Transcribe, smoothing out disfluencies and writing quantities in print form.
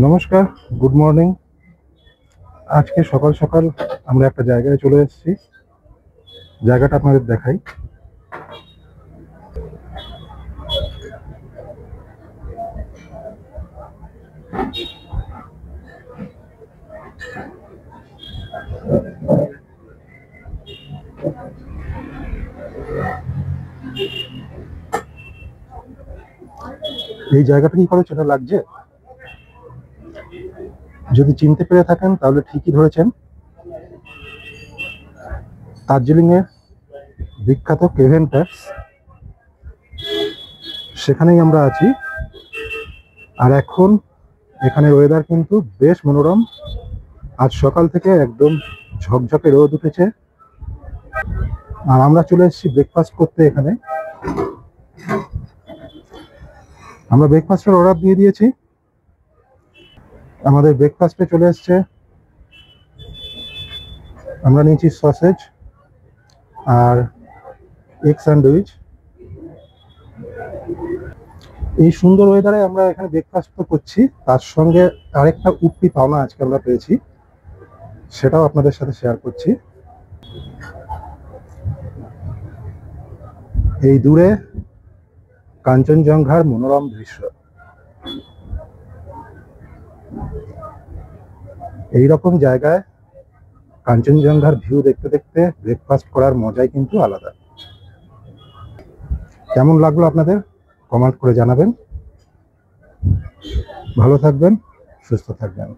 নমস্কার, good morning. আজকে সকাল সকাল আমরা একটা জায়গায় চলে এসেছি। জায়গাটা আপনাদের দেখাই। এই জায়গাটা কি করে চেনা লাগছে? যদি চিনতে পেরে থাকেন তাহলে ঠিকই ধরেছেন। দার্জিলিং এর বিখ্যাত কেভেন প্যাটস, সেখানেই আমরা আছি। আর এখন এখানে ওয়েদার কিন্তু বেশ মনোরম। আজ সকাল থেকে একদম ঝকঝকে রোদ উঠেছে। আর আমরা চলে এসেছি ব্রেকফাস্ট করতে। এখানে আমরা ব্রেকফাস্টের অর্ডার দিয়ে দিয়েছি। আমাদের ব্রেকফাস্টে চলে এসছে, আমরা নিয়েছি সসেজ আর এগ স্যান্ডউইচ। এই সুন্দর ওয়েদারে আমরা এখানে ব্রেকফাস্ট তো করছি, তার সঙ্গে আরেকটা উপরি পাওনা আজকে আমরা পেয়েছি, সেটাও আপনাদের সাথে শেয়ার করছি। এই দূরে কাঞ্চনজঙ্ঘার মনোরম দৃশ্য। এইরকম জায়গায় কাঞ্চনজঙ্ঘার ভিউ দেখতে দেখতে ব্রেকফাস্ট করার মজাই কিন্তু আলাদা। কেমন লাগলো আপনাদের কমেন্ট করে জানাবেন। ভালো থাকবেন, সুস্থ থাকবেন।